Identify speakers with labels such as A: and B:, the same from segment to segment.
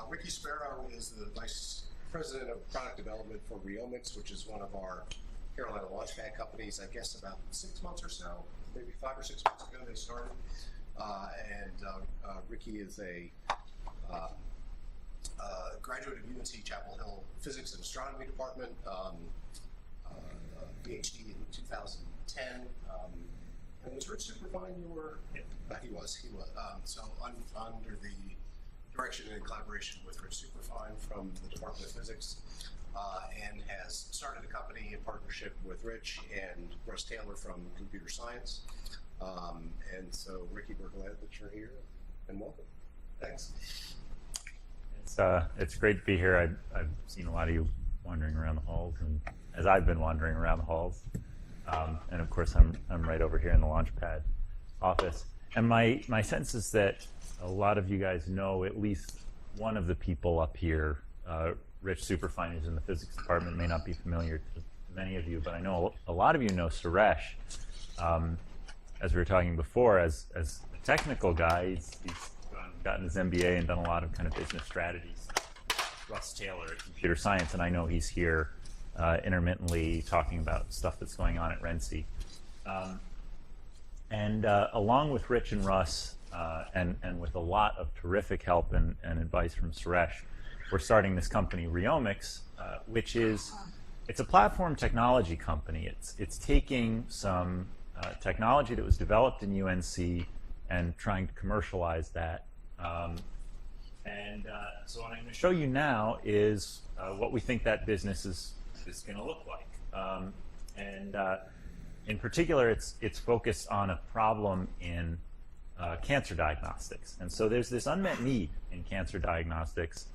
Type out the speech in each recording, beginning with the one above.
A: Ricky Sparrow is the Vice President of Product Development for Rheomics, which is one of our Carolina Launchpad companies. I guess about 6 months or so, maybe 5 or 6 months ago they started. Ricky is a graduate of UNC Chapel Hill Physics and Astronomy Department, PhD in 2010. And was Rich Superfine your? Yeah. He was. So under the direction and collaboration with Rich Superfine from the Department of Physics, and has started a company in partnership with Rich and Russ Taylor from Computer Science. And so, Ricky, we're glad that you're here, and welcome. Thanks.
B: It's great to be here. I've seen a lot of you wandering around the halls, and as I've been wandering around the halls, and of course I'm right over here in the Launchpad office. And my sense is that a lot of you guys know at least one of the people up here. Rich Superfine, who's in the physics department, may not be familiar to many of you, but I know a lot of you know Suresh. As we were talking before, as a technical guy, he's gotten his MBA and done a lot of kind of business strategies. Russ Taylor at Computer Science, and I know he's here intermittently talking about stuff that's going on at RENCI. Along with Rich and Russ, and with a lot of terrific help and advice from Suresh, we're starting this company, Rheomics, which is, it's a platform technology company. It's taking some technology that was developed in UNC and trying to commercialize that. So what I'm going to show you now is what we think that business is going to look like. In particular, it's focused on a problem in cancer diagnostics. And so there's this unmet need in cancer diagnostics.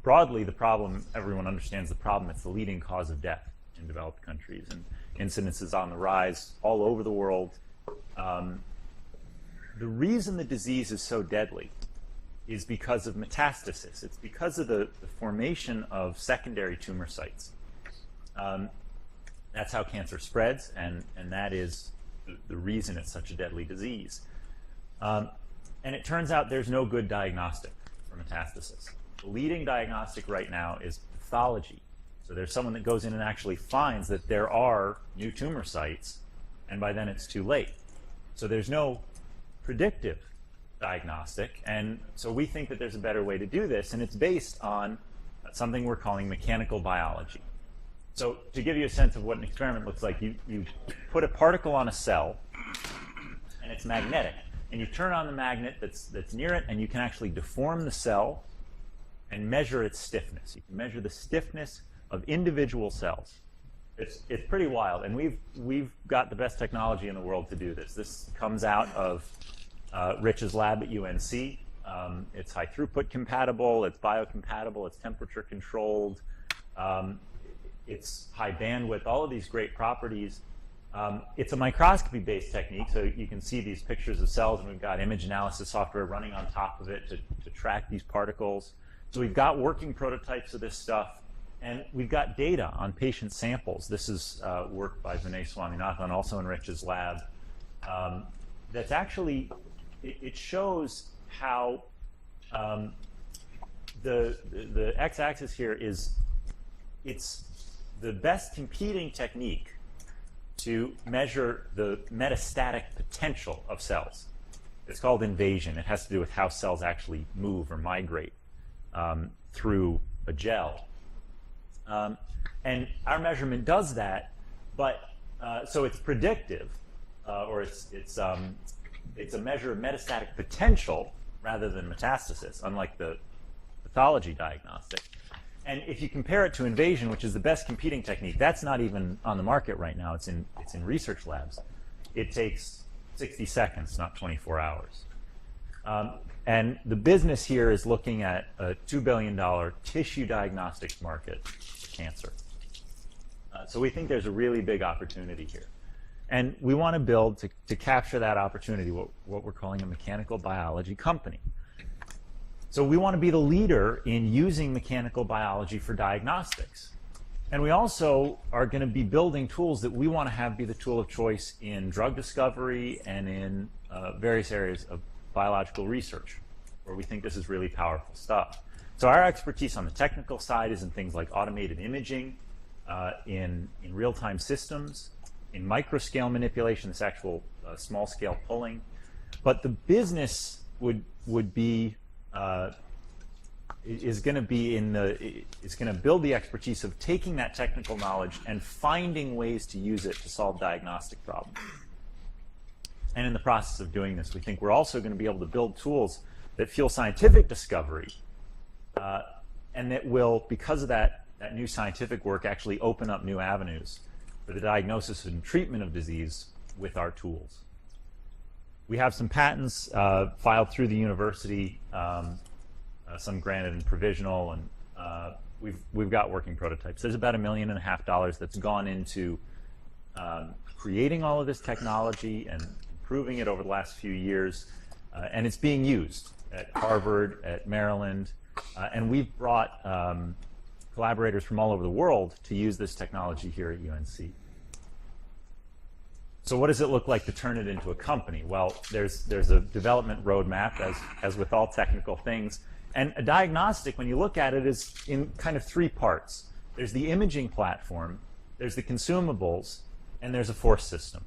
B: Broadly, the problem, everyone understands the problem. It's the leading cause of death in developed countries, and incidence is on the rise all over the world. The reason the disease is so deadly is because of metastasis. It's because of the formation of secondary tumor sites. That's how cancer spreads, and that is the reason it's such a deadly disease. And it turns out there's no good diagnostic for metastasis. The leading diagnostic right now is pathology. So there's someone that goes in and actually finds that there are new tumor sites, and by then it's too late. So there's no predictive diagnostic, and so we think that there's a better way to do this, and it's based on something we're calling mechanical biology. So to give you a sense of what an experiment looks like, you put a particle on a cell, and it's magnetic, and you turn on the magnet that's near it, and you can actually deform the cell and measure its stiffness. You can measure the stiffness of individual cells. It's pretty wild, and we've got the best technology in the world to do this. This comes out of Rich's lab at UNC. It's high throughput compatible, it's biocompatible, it's temperature controlled, it's high bandwidth, all of these great properties. It's a microscopy-based technique, so you can see these pictures of cells, and we've got image analysis software running on top of it to track these particles. So we've got working prototypes of this stuff, and we've got data on patient samples. This is work by Vinay Swaminathan, also in Rich's lab. That's actually, it shows how the x-axis here is, it's the best competing technique to measure the metastatic potential of cells. It's called invasion. It has to do with how cells actually move or migrate through a gel. And our measurement does that, but so it's predictive, or it's a measure of metastatic potential rather than metastasis, unlike the pathology diagnostic. And if you compare it to invasion, which is the best competing technique, that's not even on the market right now. It's in research labs. It takes 60 seconds, not 24 hours. And the business here is looking at a $2 billion tissue diagnostics market for cancer. So we think there's a really big opportunity here. And we want to build, to capture that opportunity, what we're calling a mechanical biology company. So we want to be the leader in using mechanical biology for diagnostics. And we also are going to be building tools that we want to have be the tool of choice in drug discovery and in various areas of biological research. where we think this is really powerful stuff. So our expertise on the technical side is in things like automated imaging, in real-time systems, in microscale manipulation, this actual small-scale pulling. But the business would be is going to build the expertise of taking that technical knowledge and finding ways to use it to solve diagnostic problems. And in the process of doing this, we think we're also going to be able to build tools that fuel scientific discovery, and that will, because of that new scientific work, actually open up new avenues for the diagnosis and treatment of disease with our tools. We have some patents filed through the university, some granted and provisional, and we've got working prototypes. There's about $1.5 million that's gone into creating all of this technology and improving it over the last few years, and it's being used at Harvard, at Maryland, and we've brought collaborators from all over the world to use this technology here at UNC. So what does it look like to turn it into a company? Well, there's a development roadmap, as with all technical things. And a diagnostic, when you look at it, is in kind of three parts. There's the imaging platform, there's the consumables, and there's a force system.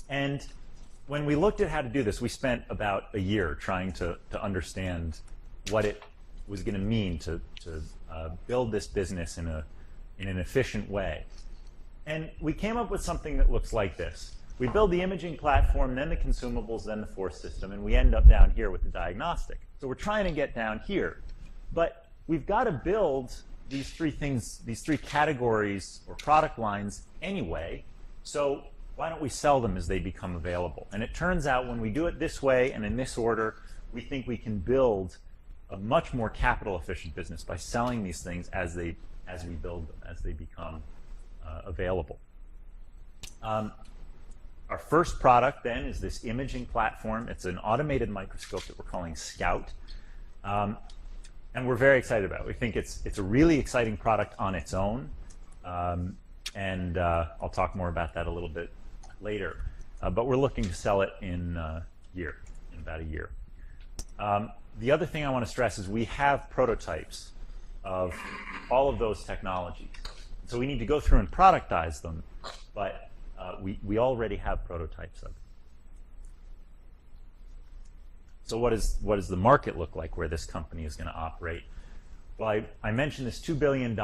B: And when we looked at how to do this, we spent about a year trying to understand what it was going to mean to build this business in an efficient way. And we came up with something that looks like this. We build the imaging platform, then the consumables, then the force system, and we end up down here with the diagnostic. So we're trying to get down here. But we've got to build these three things, these three categories or product lines anyway. So why don't we sell them as they become available? And it turns out when we do it this way and in this order, we think we can build a much more capital efficient business by selling these things as we build them, as they become available. Our first product then is this imaging platform. It's an automated microscope that we're calling Scout. And we're very excited about it. We think it's a really exciting product on its own. And I'll talk more about that a little bit later. But we're looking to sell it in about a year. The other thing I want to stress is we have prototypes of all of those technologies. So we need to go through and productize them, but we already have prototypes of them. So what does the market look like where this company is going to operate? Well, I mentioned this $2 billion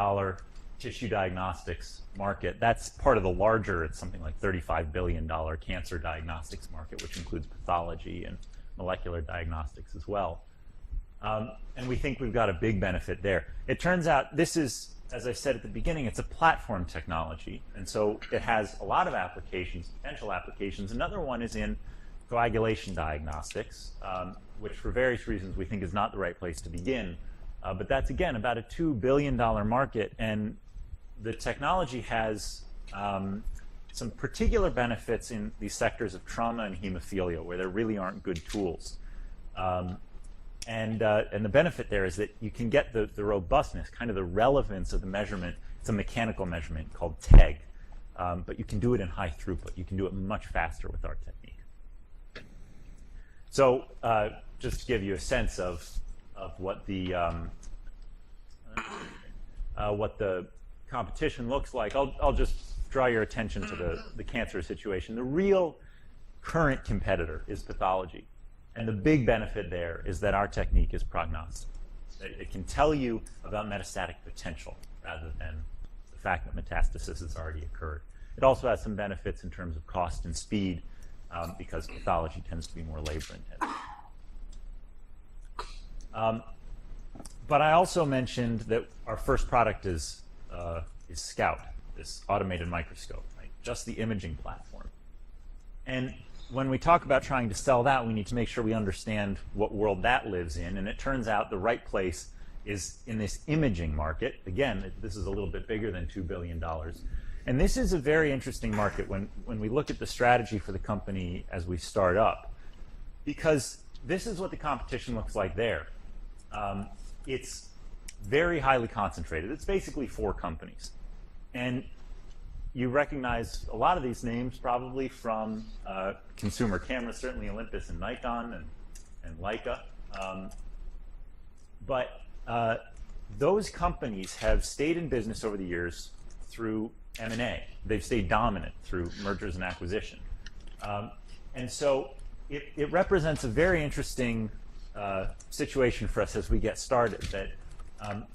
B: tissue diagnostics market. That's part of the larger, it's something like $35 billion cancer diagnostics market, which includes pathology and molecular diagnostics as well. And we think we've got a big benefit there. It turns out this is, as I said at the beginning, it's a platform technology. And so it has a lot of applications, potential applications. Another one is in coagulation diagnostics, which for various reasons we think is not the right place to begin. But that's, again, about a $2 billion market. And the technology has some particular benefits in these sectors of trauma and hemophilia, where there really aren't good tools. And the benefit there is that you can get the robustness, kind of the relevance of the measurement. It's a mechanical measurement called TEG, but you can do it in high throughput. You can do it much faster with our technique. So just to give you a sense of what the competition looks like, I'll just draw your attention to the cancer situation. The real current competitor is pathology. And the big benefit there is that our technique is prognostic. It can tell you about metastatic potential rather than the fact that metastasis has already occurred. It also has some benefits in terms of cost and speed because pathology tends to be more labor intensive. But I also mentioned that our first product is Scout, this automated microscope, right? Just the imaging platform. And when we talk about trying to sell that, we need to make sure we understand what world that lives in. And it turns out the right place is in this imaging market. Again, this is a little bit bigger than $2 billion. And this is a very interesting market when we look at the strategy for the company as we start up. Because this is what the competition looks like there. It's very highly concentrated. It's basically 4 companies. And you recognize a lot of these names probably from consumer cameras, certainly Olympus and Nikon and Leica. But those companies have stayed in business over the years through M&A. They've stayed dominant through mergers and acquisition. And so it represents a very interesting situation for us as we get started, that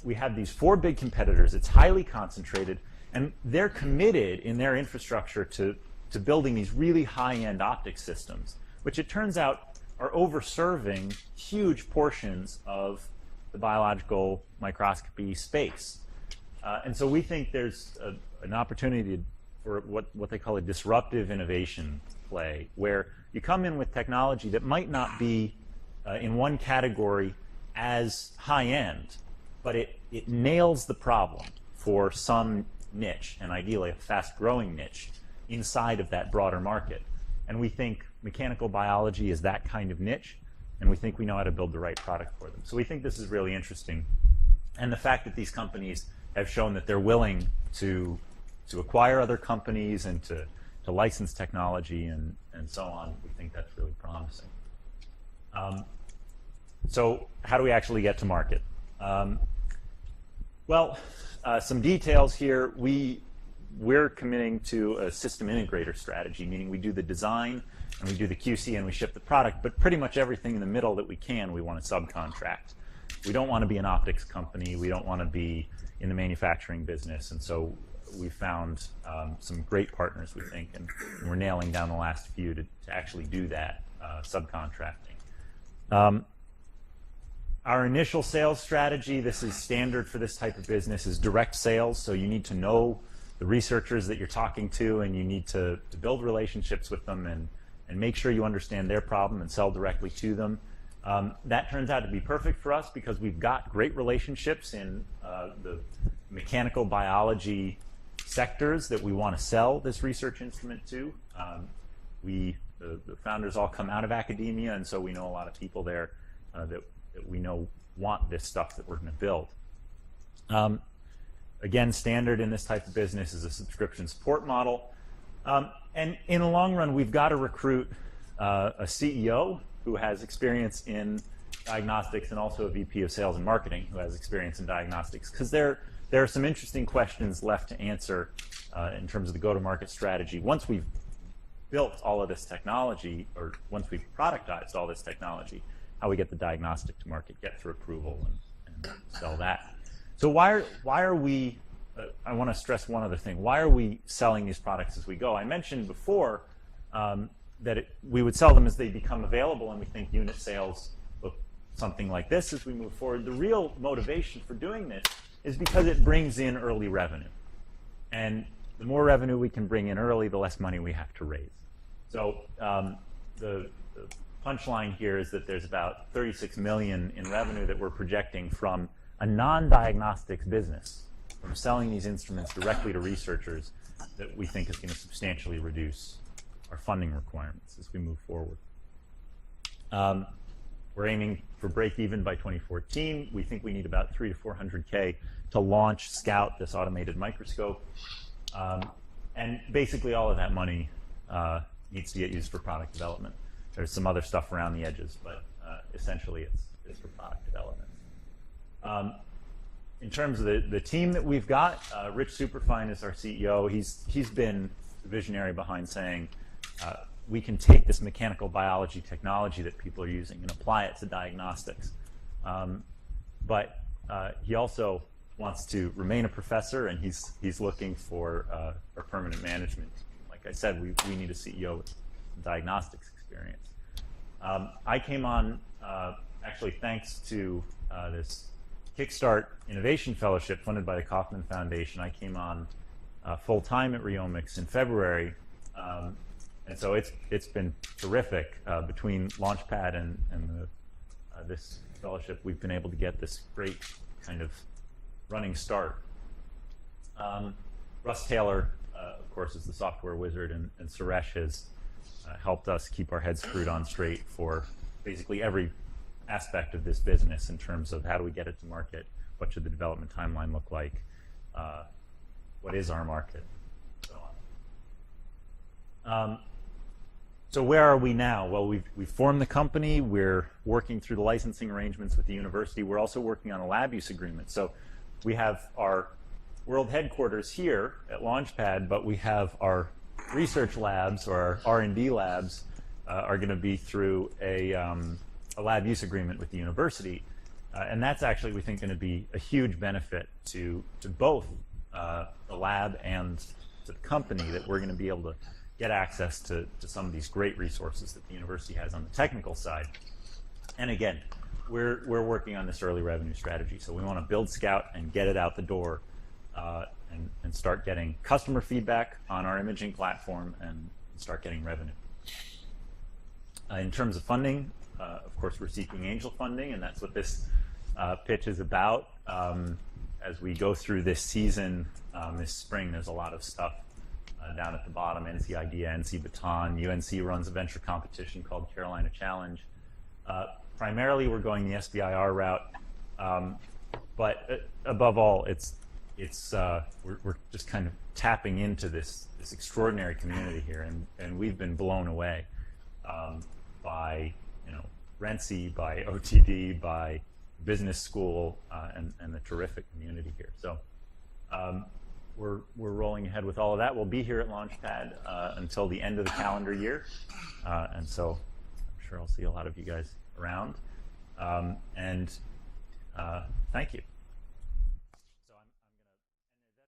B: we have these 4 big competitors. It's highly concentrated, and they're committed in their infrastructure to building these really high-end optics systems, which it turns out are over-serving huge portions of the biological microscopy space. And so we think there's an opportunity for what they call a disruptive innovation play, where you come in with technology that might not be in one category as high-end, but it nails the problem for some niche, and ideally a fast-growing niche, inside of that broader market. And we think mechanical biology is that kind of niche, and we think we know how to build the right product for them. So we think this is really interesting. And the fact that these companies have shown that they're willing to acquire other companies and to license technology and so on, we think that's really promising. So how do we actually get to market? Well, some details here. We're committing to a system integrator strategy, meaning we do the design and we do the QC and we ship the product, but pretty much everything in the middle that we can, we want to subcontract. We don't want to be an optics company. We don't want to be in the manufacturing business. And so we found some great partners, we think, and we're nailing down the last few to actually do that, subcontracting. Our initial sales strategy, this is standard for this type of business, is direct sales. So you need to know the researchers that you're talking to, and you need to build relationships with them and make sure you understand their problem and sell directly to them. That turns out to be perfect for us because we've got great relationships in the mechanical biology sectors that we want to sell this research instrument to. The founders all come out of academia, and so we know a lot of people there that we know want this stuff that we're going to build. Again, standard in this type of business is a subscription support model. And in the long run, we've got to recruit a CEO who has experience in diagnostics and also a VP of sales and marketing who has experience in diagnostics, because there are some interesting questions left to answer in terms of the go-to-market strategy. Once we've built all of this technology, or once we've productized all this technology, how we get the diagnostic to market, get through approval, and sell that. So why are we, I want to stress one other thing, why are we selling these products as we go? I mentioned before that we would sell them as they become available, and we think unit sales look something like this as we move forward. The real motivation for doing this is because it brings in early revenue. And the more revenue we can bring in early, the less money we have to raise. So the punchline here is that there's about $36 million in revenue that we're projecting from a non-diagnostics business, from selling these instruments directly to researchers, that we think is going to substantially reduce our funding requirements as we move forward. We're aiming for break-even by 2014. We think we need about $300 to $400K to launch Scout, this automated microscope. And basically all of that money needs to get used for product development. There's some other stuff around the edges, but essentially it's for product development. In terms of the team that we've got, Rich Superfine is our CEO. He's been the visionary behind saying we can take this mechanical biology technology that people are using and apply it to diagnostics. But he also wants to remain a professor, and he's looking for a permanent management. Like I said, we need a CEO with diagnostics experience. I came on actually thanks to this Kickstart Innovation Fellowship funded by the Kauffman Foundation. I came on full-time at Rheomics in February, and so it's been terrific. Between Launchpad and this fellowship, we've been able to get this great kind of running start. Russ Taylor, of course, is the software wizard, and Suresh has helped us keep our heads screwed on straight for basically every aspect of this business in terms of how do we get it to market, what should the development timeline look like, what is our market, so on. So where are we now? Well, we've formed the company. We're working through the licensing arrangements with the university. We're also working on a lab use agreement. So we have our world headquarters here at Launchpad, but we have our research labs, or our R&D labs, are going to be through a lab use agreement with the university. And that's actually, we think, going to be a huge benefit to both the lab and to the company, that we're going to be able to get access to some of these great resources that the university has on the technical side. And again, we're working on this early revenue strategy. So we want to build Scout and get it out the door, and start getting customer feedback on our imaging platform and start getting revenue. In terms of funding, of course, we're seeking angel funding, and that's what this pitch is about. As we go through this season, this spring, there's a lot of stuff down at the bottom: NC Idea, NC Baton. UNC runs a venture competition called Carolina Challenge. Primarily, we're going the SBIR route, but above all, we're just kind of tapping into this extraordinary community here, and we've been blown away by RENCI, by OTD, by business school, and the terrific community here. So we're rolling ahead with all of that. We'll be here at Launchpad until the end of the calendar year, and so I'm sure I'll see a lot of you guys around. Thank you.